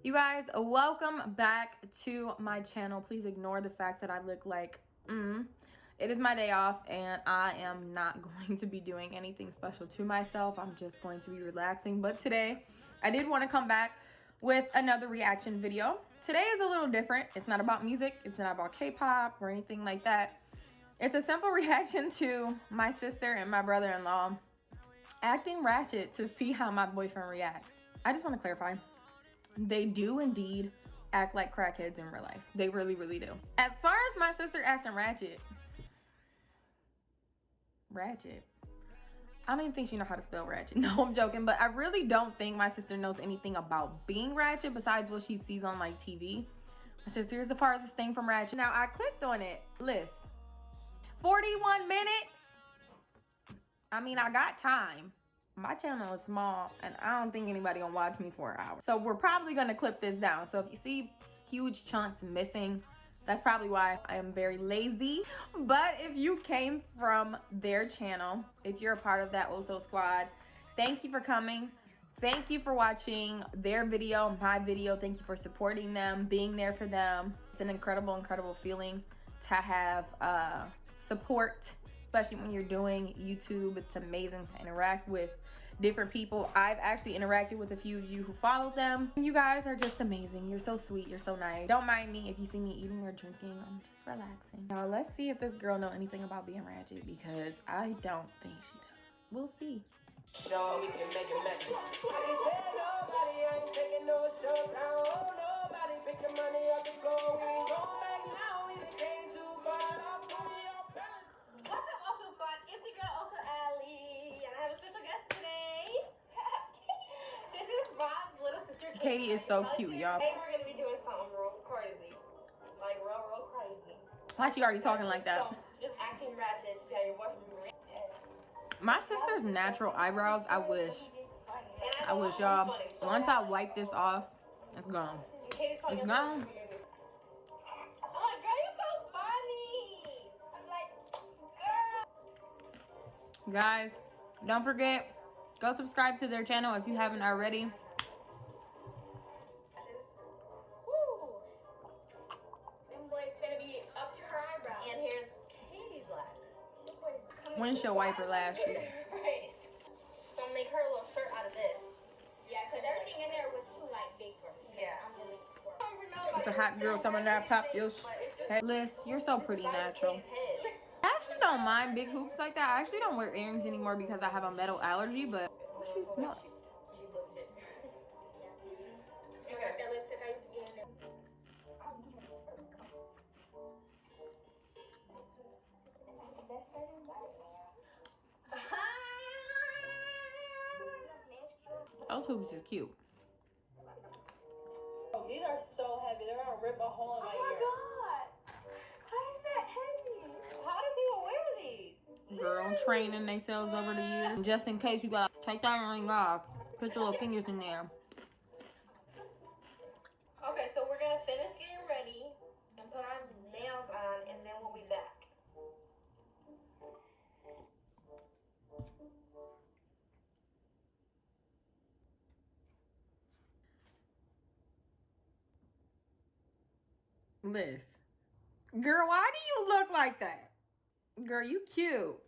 You guys, welcome back to my channel. Please ignore the fact that I look like It is my day off and I am not going to be doing anything special to myself. I'm just going to be relaxing. But today I did want to come back with another reaction video. Today is a little different. It's not about music. It's not about K-pop or anything like that. It's a simple reaction to my sister and my brother-in-law acting ratchet to see how my boyfriend reacts. I just want to clarify. They do indeed act like crackheads in real life. They really, really do. As far as my sister acting ratchet, I don't even think she knows how to spell ratchet. No, I'm joking, but I really don't think my sister knows anything about being ratchet besides what she sees on like TV. My sister is the farthest thing from ratchet. Now I clicked on it. List 41 minutes. I mean, I got time. My channel is small and I don't think anybody gonna watch me for an hour. So we're probably gonna clip this down. So if you see huge chunks missing, that's probably why. I am very lazy. But if you came from their channel, if you're a part of that Oso squad, thank you for coming. Thank you for watching their video, my video. Thank you for supporting them, being there for them. It's an incredible, incredible feeling to have support, especially when you're doing YouTube. It's amazing to interact with different people. I've actually interacted with a few of you who follow them. You guys are just amazing. You're so sweet. You're so nice. Don't mind me if you see me eating or drinking. I'm just relaxing. Now let's see if this girl know anything about being ratchet, because I don't think she does. We'll see. No, we can make it messy. Nobody ain't taking no showtime. Oh, nobody pick the money up the floor. We ain't going back now. We came too far. What's up, Oso Squad? It's your girl, Oso Ali, and I have a special guest today. This is Rob's little sister, Katie is so cute, y'all. Today we're gonna be doing something real crazy, like real crazy. Why she already talking like that? So, just acting ratchet to see how your boyfriend reacts. My sister's natural eyebrows, I wish y'all, once I wipe this off, it's gone. It's gone. Oh, girl, you're so funny. I'm like, girl. Guys, don't forget, go subscribe to their channel if you haven't already. Woo. Them boys gonna be up to her eyebrows. And here's Katie's lash. Windshield wiper lashes. Right. So I'm gonna make her a little shirt out of this. Yeah, because everything in there was too like big for me. Yeah. It's a hot girl summer that pop your hey, Liz, you're so pretty natural. I actually don't mind big hoops like that. I actually don't wear earrings anymore because I have a metal allergy, but she smells. She loves it. Okay. That lipstick I used to get in there. Those hoops is cute. Oh, these are so heavy. They're gonna rip a hole in my ear. Oh my god! Why is that heavy? How do people wear these? Girl, training themselves over the years. And just in case you gotta take that ring off, put your little fingers in there. Okay, so we're gonna finish getting ready and put our nails on, and then we'll be back. Liz, girl, why do you look like that? Girl, you cute.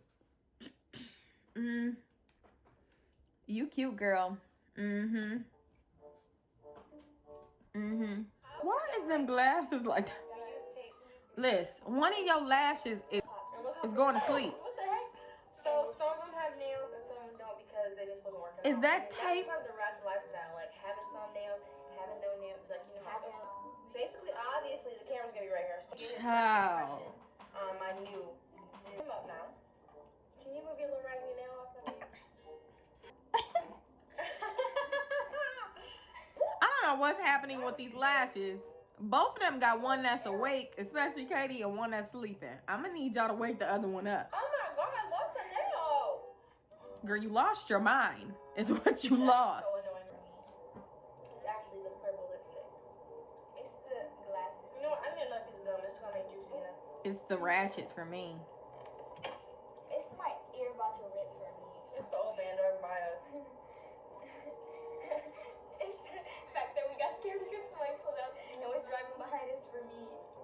You cute, girl. Why is them glasses like that? Liz, one of your lashes is going to sleep. What the heck? So some of them have nails and some of them don't because they just wasn't working. Is that tape? That's part of the ratchet lifestyle, like having some nails, having no nails, like you know, having. Basically, obviously, the camera's gonna be right here. So Ciao. My new. Come up now. Can you move your little raggedy nail off of me? I don't know what's happening with these lashes. Both of them got one that's awake, especially Katie, and one that's sleeping. I'm gonna need y'all to wake the other one up. Oh my god, I lost the nail. Girl, you lost your mind. Is what you lost. So annoying for me. It's actually the purple lipstick. It's the glasses. You know what? I didn't know if it's gum. It's gonna make juicy enough. It's the ratchet for me. It's my ear about to rip for me. It's the old man over by us. It's the fact that we got scared because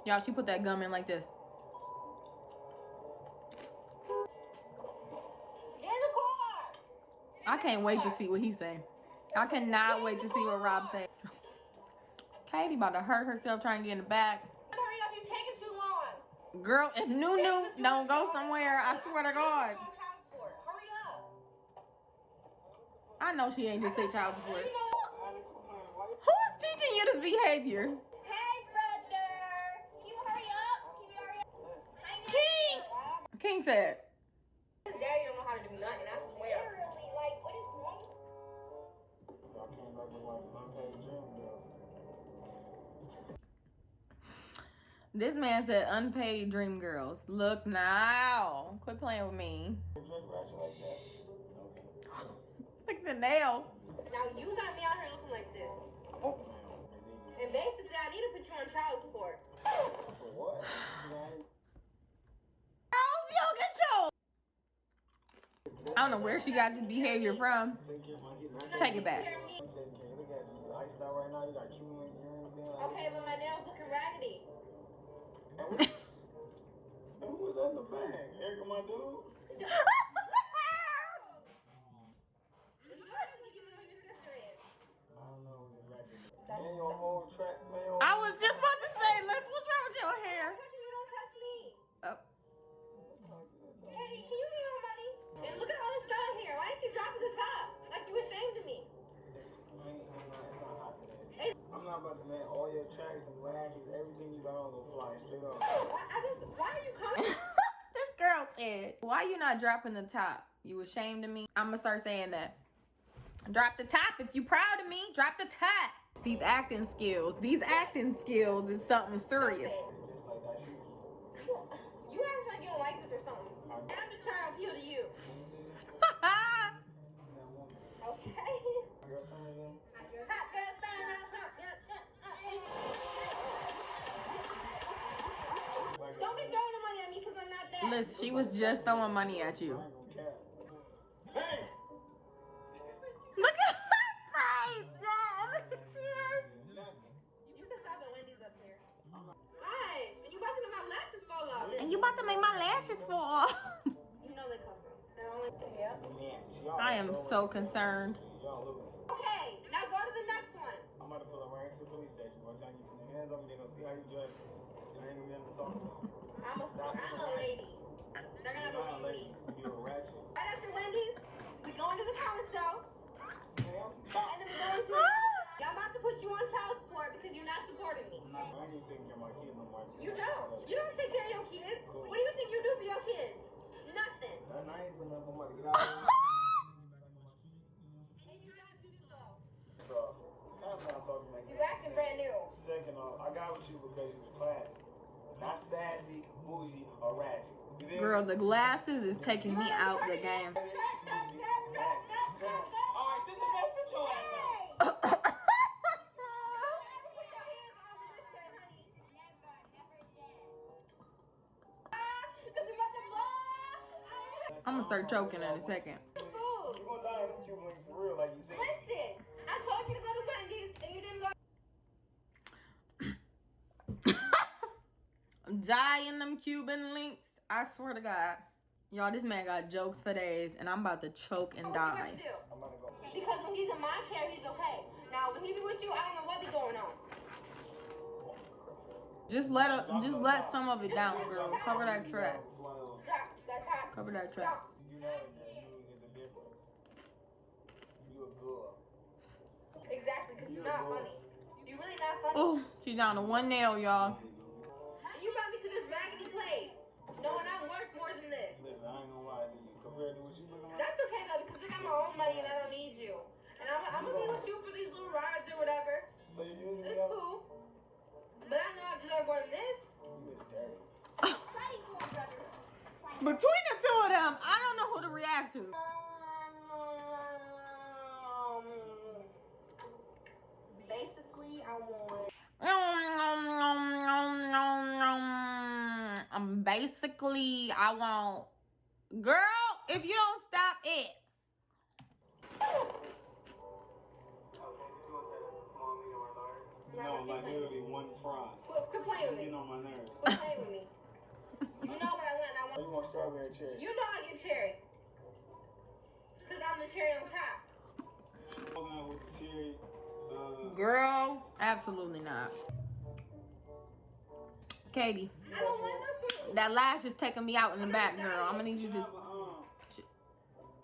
Y'all, she put that gum in like this. Get in the car. I can't wait to see what he say. I cannot wait to see what Rob say. Katie about to hurt herself trying to get in the back. Hurry up, you're taking too long. Girl, if Nunu don't go somewhere, I swear to God. Hurry up. I know she ain't just say child support. You know- Who is teaching you this behavior? Hey, brother. Can you hurry up? Can you hurry up? Hi, King! King said. His daddy don't know how to do nothing, I swear. Literally, like, what is wrong? I came back with like unpaid dream girls. This man said unpaid dream girls. Look now. Quit playing with me. Look the nail. Now you got me out here looking like this. Oh. And basically, I need to put you on child support. For what? I don't know where she got this behavior from. Take it back. I'm taking care of you. Look at you. You iced out right now. You got Cuban earrings. Okay, but my nails looking raggedy. And who was that in the bag? Erica, my dude? I don't know who this ratchet is. And your whole track, man. I was just about to say, Liz, what's wrong with your hair? Don't touch me. Oh. Hey, can you give me my money? And look at all this stuff here. Why didn't you drop at the top? Like you ashamed of me. It's not hot today. I'm not about to let all your tracks and lashes, everything you got on go fly straight off. Why are you calling? This girl said, why you not dropping the top? You ashamed of me? I'm gonna start saying that. Drop the top. If you proud of me, drop the top. These acting skills is something serious. Just like that shit. You acting like you don't like this or something. I'm just trying to appeal to you. Okay. Girl, some of them. Hot girl style. Don't be throwing the money at me because I'm not that. Listen, she was just throwing money at you. Hey! Look at her face, Dad. You can stop at Wendy's up here. Gosh, and you about to make my lashes fall off. And you about to make my lashes fall off. You know they come from. They're only yeah. I am so concerned. Okay, now go to the next one. I'm about to pull a right to the police station. By the time you put your hands on me, they're gonna see how you dress. And they ain't gonna be able to talk to you. I'm a lady. They're gonna believe me. You're a ratchet. Right after Wendy's, we going to the car show. Man, And then we going to y'all about to put you on child support because you're not supporting me. I ain't taking care of my kids no more. You don't. You don't take care of your kids. What do you think you do for your kids? Nothing. I ain't putting up on my get out of here. And you're not too slow. So, calm down talking like You acting brand new. Second off, I got with you because you was classy. Not sassy, bougie, or ratchet. You feel Girl, me? the glasses is taking me out the game. Alright, sit the best, sit your ass down. I'm gonna start choking in a second. You gonna die in them Cuban links for real, like you think. Listen, I told you to go to Wendy's and you didn't go. Die in them Cuban links. I swear to God. Y'all, this man got jokes for days, and I'm about to choke and What you die. gonna do? I'm gonna go. Because when he's in my care, he's okay. Now, when he be with you, I don't know what be going on. Just let some of it down, girl. Cover that track. That time. Cover that track. You know that you is a difference. You a girl. Exactly, because you're not funny. You're really not funny. Oh, she's down to one nail, y'all. And you brought me to this raggedy place. Knowing I'm worth more than this. Listen, I ain't gonna lie to you. Compared to what you looking like. That's okay though, because I got my own money and I don't need you. And I'm gonna be with you for these little rides or whatever. So you using me It's up? cool. But I know I deserve more than this. You is dirty. Between the two of them, I don't know who to react to. Basically, I want. Basically, I want. Girl, if you don't stop it. No, like literally one fry. Quit Quit playing with me. Getting on my nerves. Quit playing with me. You know what I want. I Oh, you want strawberry cherry? You know I get cherry. Because I'm the cherry on top. Coconut with the cherry. Girl, absolutely not. Katie, I don't want no food. that lash is taking me out in the back, girl. I'm gonna need you to just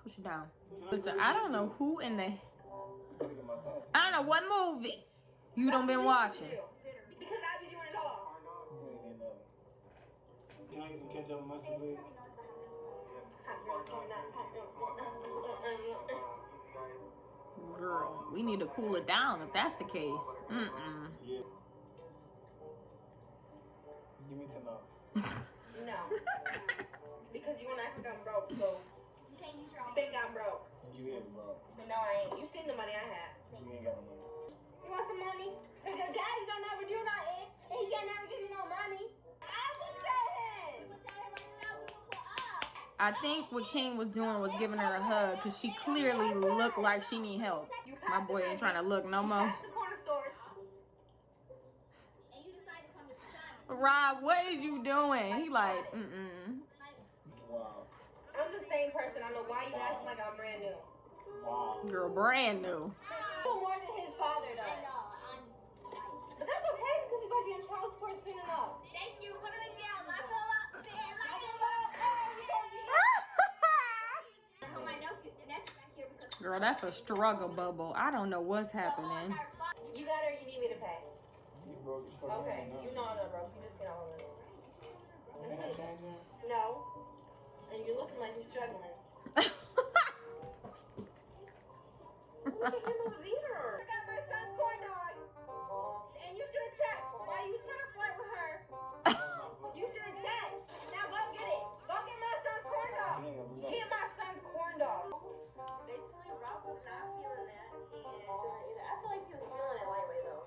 push it down. Listen, I don't know who in the... I don't know what movie you done been watching. Because I be doing it all. Can I get some ketchup and mustard, please? Girl, we need to cool it down if that's the case. Yeah. Give me $10. No. Because you and I think I'm broke, so you think I'm broke. You is broke. But no, I ain't. You seen the money I have. You ain't got no money. You want some money? Because your daddy don't ever do nothing, and he can't never give me no money. I will tell him. I think what King was doing was giving her a hug because she clearly looked like she need help. My boy ain't trying to look no more. That's the corner store. Rob, what is you doing? He like, Wow. I'm the same person. I don't know why you acting like I'm brand new. Wow. Girl, brand new. More than his father does. But that's okay because he's about to be on child support soon enough. Thank you. Put him in jail. Lock him up. Lock him up. Girl, that's a struggle bubble. I don't know what's happening. You got it or you need me to pay? You broke as fuck. Okay. You know I'm not broke. You just seen all of it. You have change in? No. And you're looking like you're struggling. Look at him over there. I got my son's corn dog. And you should have checked while you was trying to flirt with her. You should have checked. Now go get it. Go get my son's corn dog. Get my son's corn dog. Basically, Rob was not feeling that. And I feel like he was feeling it lightweight though.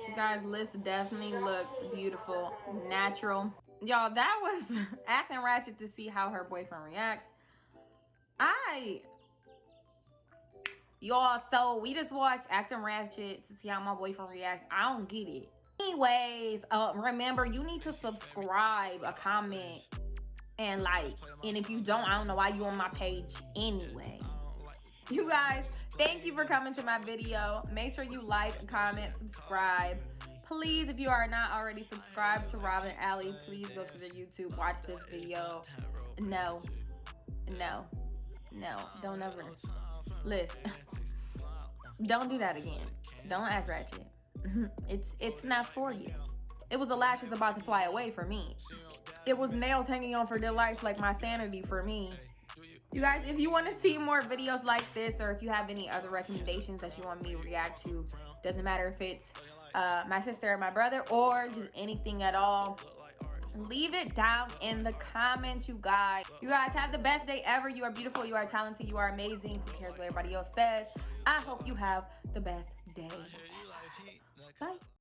And Guys, Liz definitely looks beautiful, natural. Y'all, that was acting ratchet to see how her boyfriend reacts. Y'all, so we just watched Acting Ratchet to see how my boyfriend reacts. I don't get it. Anyways, remember, you need to subscribe, a comment, and like. And if you don't, I don't know why you on my page anyway. You guys, thank you for coming to my video. Make sure you like, comment, subscribe. Please, if you are not already subscribed to Rob and Allie, please go to their YouTube, watch this video. No, don't ever. Listen, don't do that again. Don't act ratchet. It's not for you. It was the lashes about to fly away for me. It was nails hanging on for dear life, like my sanity for me. You guys, if you want to see more videos like this, or if you have any other recommendations that you want me to react to, doesn't matter if it's my sister or my brother, or just anything at all, leave it down in the comments, you guys. You guys have the best day ever. You are beautiful, you are talented, you are amazing. Who cares what everybody else says? I hope you have the best day ever. Bye.